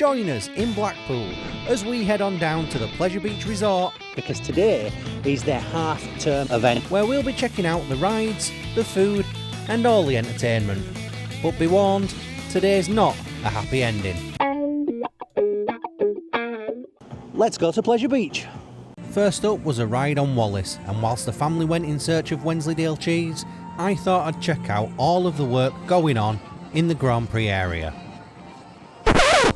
Join us in Blackpool as we head on down to the Pleasure Beach Resort, because today is their half-term event where we'll be checking out the rides, the food and all the entertainment. But be warned, today's not a happy ending. Let's go to Pleasure Beach. First up was a ride on Wallace, and whilst the family went in search of Wensleydale cheese, I thought I'd check out all of the work going on in the Grand Prix area.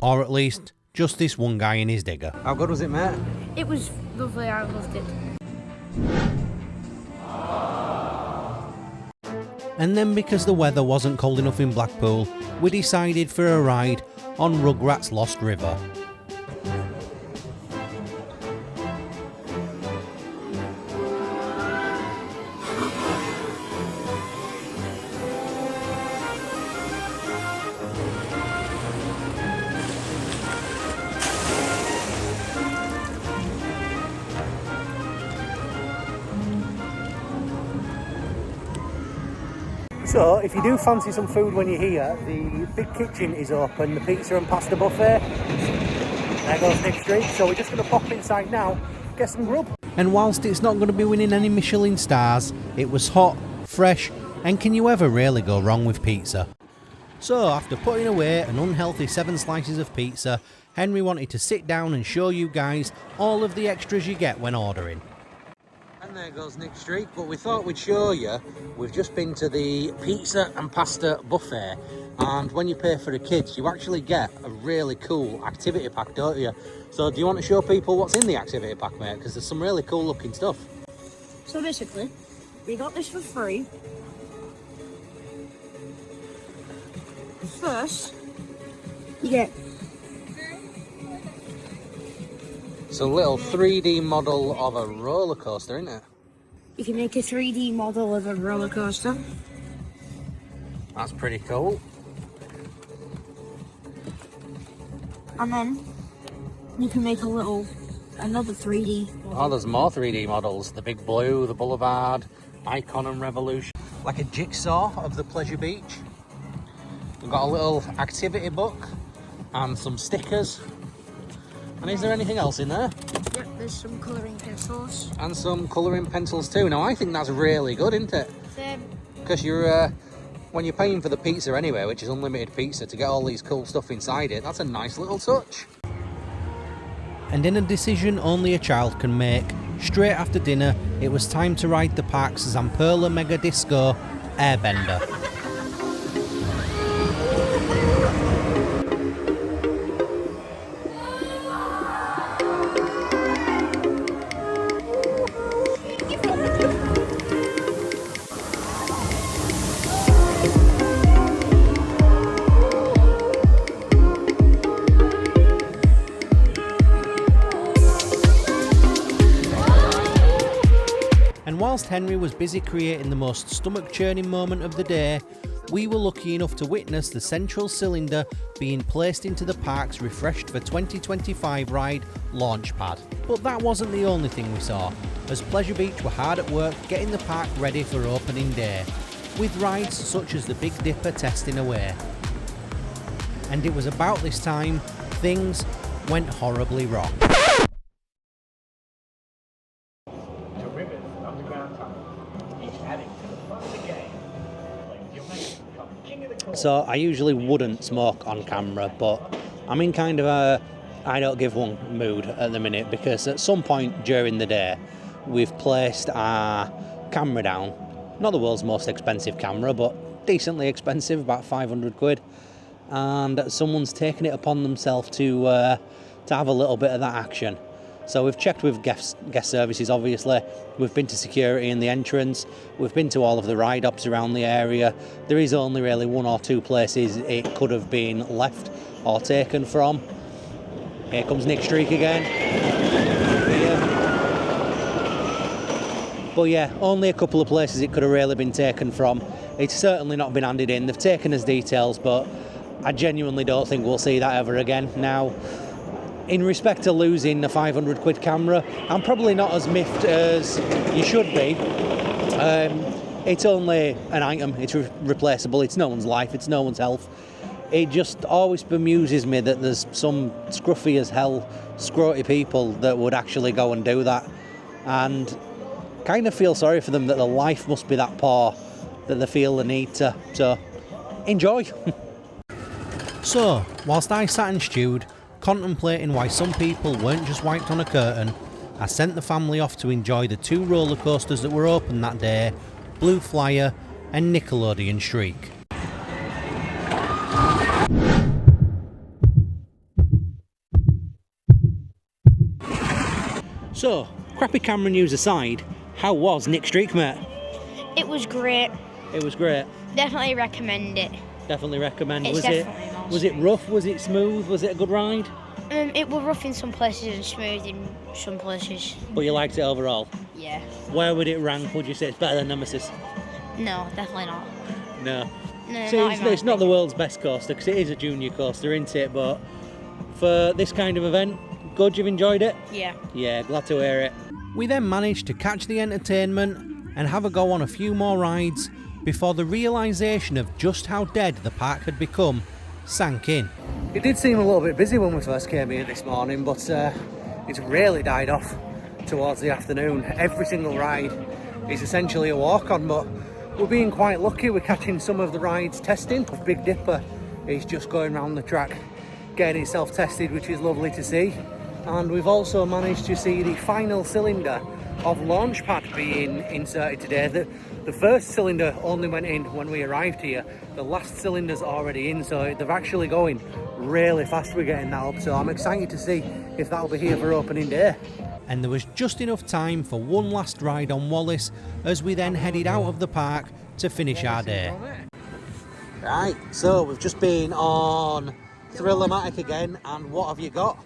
Or at least, just this one guy in his digger. How good was it, mate? It was lovely, I loved it. And then, because the weather wasn't cold enough in Blackpool, we decided for a ride on Rugrats Lost River. So, if you do fancy some food when you're here, the big kitchen is open, the pizza and pasta buffet. There goes Nick Street, so we're just going to pop inside now, get some grub. And whilst it's not going to be winning any Michelin stars, it was hot, fresh, and can you ever really go wrong with pizza? So, after putting away an unhealthy 7 slices of pizza, Henry wanted to sit down and show you guys all of the extras you get when ordering. And there goes Nick Street, but we thought we'd show you, we've just been to the pizza and pasta buffet, and when you pay for the kids, you actually get a really cool activity pack, don't you? So do you want to show people what's in the activity pack, mate? Because there's some really cool looking stuff. So basically, we got this for free. First, you get It's a little 3D model of a roller coaster, isn't it? You can make a 3D model of a roller coaster. That's pretty cool. And then you can make another 3D model. Oh, there's more 3D models. The Big Blue, the Boulevard, Icon and Revolution. Like a jigsaw of the Pleasure Beach. We've got a little activity book and some stickers. And is there anything else in there? Yep, there's some colouring pencils. And some colouring pencils too. Now I think that's really good, isn't it? Because you're when you're paying for the pizza anyway, which is unlimited pizza, to get all these cool stuff inside it, that's a nice little touch. And in a decision only a child can make, straight after dinner, it was time to ride the park's Zamperla Mega Disco Airbender. And whilst Henry was busy creating the most stomach-churning moment of the day, we were lucky enough to witness the central cylinder being placed into the park's refreshed for 2025 ride Launchpad. But that wasn't the only thing we saw, as Pleasure Beach were hard at work getting the park ready for opening day, with rides such as the Big Dipper testing away. And it was about this time things went horribly wrong. So I usually wouldn't smoke on camera, but I'm in kind of a I don't give one mood at the minute, because at some point during the day we've placed our camera down. Not the world's most expensive camera, but decently expensive, about 500 quid. And someone's taken it upon themselves to have a little bit of that action. So we've checked with guest services, obviously. We've been to security in the entrance. We've been to all of the ride-ups around the area. There is only really 1 or 2 places it could have been left or taken from. Here comes Nick Streak again. But yeah, only a couple of places it could have really been taken from. It's certainly not been handed in. They've taken us details, but I genuinely don't think we'll see that ever again. Now, in respect to losing a 500 quid camera, I'm probably not as miffed as you should be. It's only an item, it's replaceable, it's no one's life, it's no one's health. it just always bemuses me that there's some scruffy as hell, scroty people that would actually go and do that. And kind of feel sorry for them that their life must be that poor that they feel the need to. So, enjoy. So, whilst I sat and stewed, contemplating why some people weren't just wiped on a curtain, I sent the family off to enjoy the 2 roller coasters that were open that day, Blue Flyer and Nickleodean Shriek. So, crappy camera news aside, how was Nick Streak, mate? It was great. It was great. Definitely recommend it. Definitely recommend. It's definitely nice. Was it rough? Was it smooth? Was it a good ride? It was rough in some places and smooth in some places. But you liked it overall? Yeah. Where would it rank? Would you say it's better than Nemesis? No, definitely not. No. No, So not it's not the world's best coaster because it is a junior coaster, isn't it? But for this kind of event, good, you've enjoyed it? Yeah. Yeah, glad to hear it. We then managed to catch the entertainment and have a go on a few more rides before the realisation of just how dead the park had become sank in. It did seem a little bit busy when we first came here this morning, but it's really died off towards the afternoon. Every single ride is essentially a walk-on, but we're being quite lucky. We're catching some of the rides testing. Big Dipper is just going around the track getting itself tested, which is lovely to see. And we've also managed to see the final cylinder of Launchpad being inserted today. The first cylinder only went in when we arrived here. The last cylinder's already in, so they're actually going really fast. We're getting that up, so I'm excited to see if that'll be here for opening day. And there was just enough time for one last ride on Wallace as we then headed out of the park to finish our day. Right, so we've just been on Thrill-O-Matic again, and what have you got?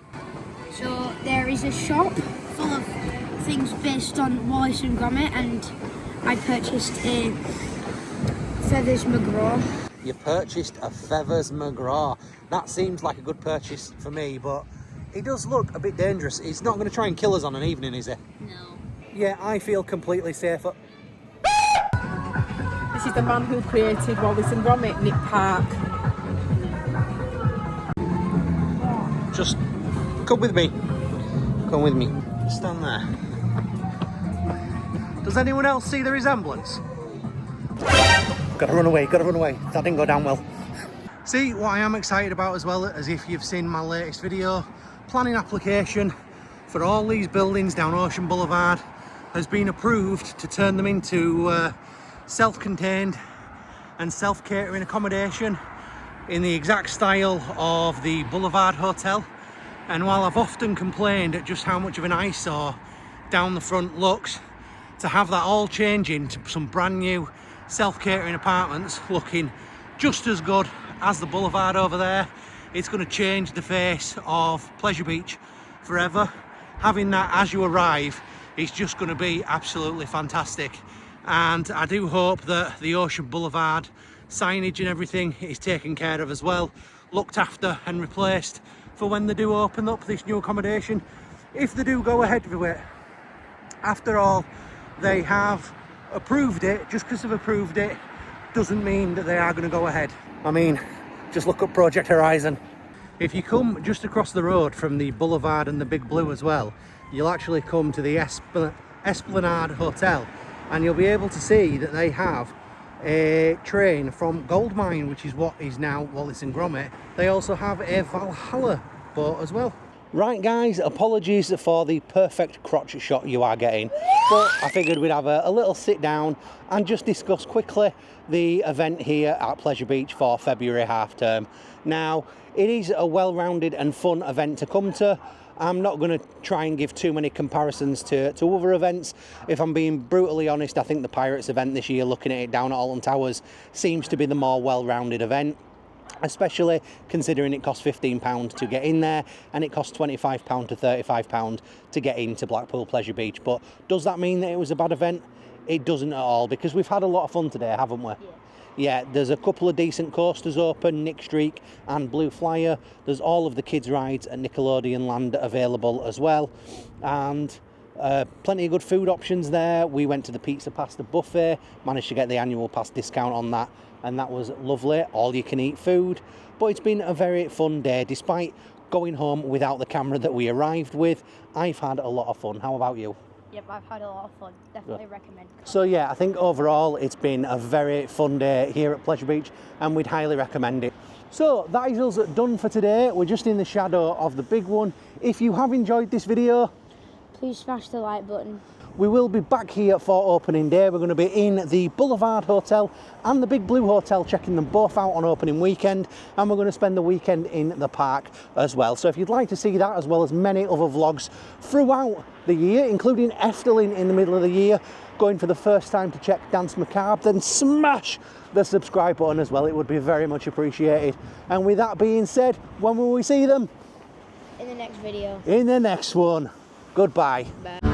So there is a shop full of things based on Wallace and Gromit, and I purchased a Feathers McGraw. You purchased a Feathers McGraw. That seems like a good purchase for me, but he does look a bit dangerous. He's not going to try and kill us on an evening, is he? No. Yeah, I feel completely safer. This is the man who created Wallace and Gromit, Nick Park. Just come with me. Come with me. Just stand there. Does anyone else see the resemblance? Gotta run away, gotta run away. That didn't go down well. See, what I am excited about as well, as if you've seen my latest video, planning application for all these buildings down Ocean Boulevard has been approved to turn them into self-contained and self-catering accommodation in the exact style of the Boulevard Hotel. And while I've often complained at just how much of an eyesore down the front looks, to have that all changing to some brand new self-catering apartments looking just as good as the Boulevard over there, it's going to change the face of Pleasure Beach forever. Having that as you arrive is just going to be absolutely fantastic. And I do hope that the Ocean Boulevard signage and everything is taken care of as well, looked after and replaced for when they do open up this new accommodation, if they do go ahead with it. After all, they have approved it. Just because they've approved it doesn't mean that they are going to go ahead. I mean, just look up Project Horizon. If you come just across the road from the Boulevard and the Big Blue as well, you'll actually come to the Esplanade Hotel, and you'll be able to see that they have a train from Goldmine, which is what is now Wallace and Gromit. They also have a Valhalla boat as well. Right guys, apologies for the perfect crotch shot you are getting, but I figured we'd have a little sit down and just discuss quickly the event here at Pleasure Beach for February half term. Now, it is a well-rounded and fun event to come to. I'm not going to try and give too many comparisons to other events. If I'm being brutally honest, I think the Pirates event this year, looking at it down at Alton Towers, seems to be the more well-rounded event, especially considering it costs £15 to get in there and it costs £25 to £35 to get into Blackpool Pleasure Beach. But does that mean that it was a bad event? It doesn't at all, because we've had a lot of fun today, haven't we? Yeah, there's a couple of decent coasters open, Nick Streak and Blue Flyer. There's all of the kids' rides at Nickleodean Land available as well. And Plenty of good food options there. We went to the pizza pasta buffet, managed to get the annual pass discount on that, and that was lovely. All you can eat food. But it's been a very fun day. Despite going home without the camera that we arrived with, I've had a lot of fun. How about you? Yep, I've had a lot of fun. Definitely recommend. So yeah, I think overall it's been a very fun day here at Pleasure Beach, and we'd highly recommend it. So that is us done for today. We're just in the shadow of the big one. If you have enjoyed this video, Please smash the like button. we will be back here for opening day. We're going to be in the Boulevard Hotel and the Big Blue Hotel, checking them both out on opening weekend, and we're going to spend the weekend in the park as well. So if you'd like to see that, as well as many other vlogs throughout the year, including Efteling in the middle of the year, going for the first time to check Dance Macabre, then smash the subscribe button as well. It would be very much appreciated. And with that being said, when will we see them? In the next video. In the next one. Goodbye. Bye.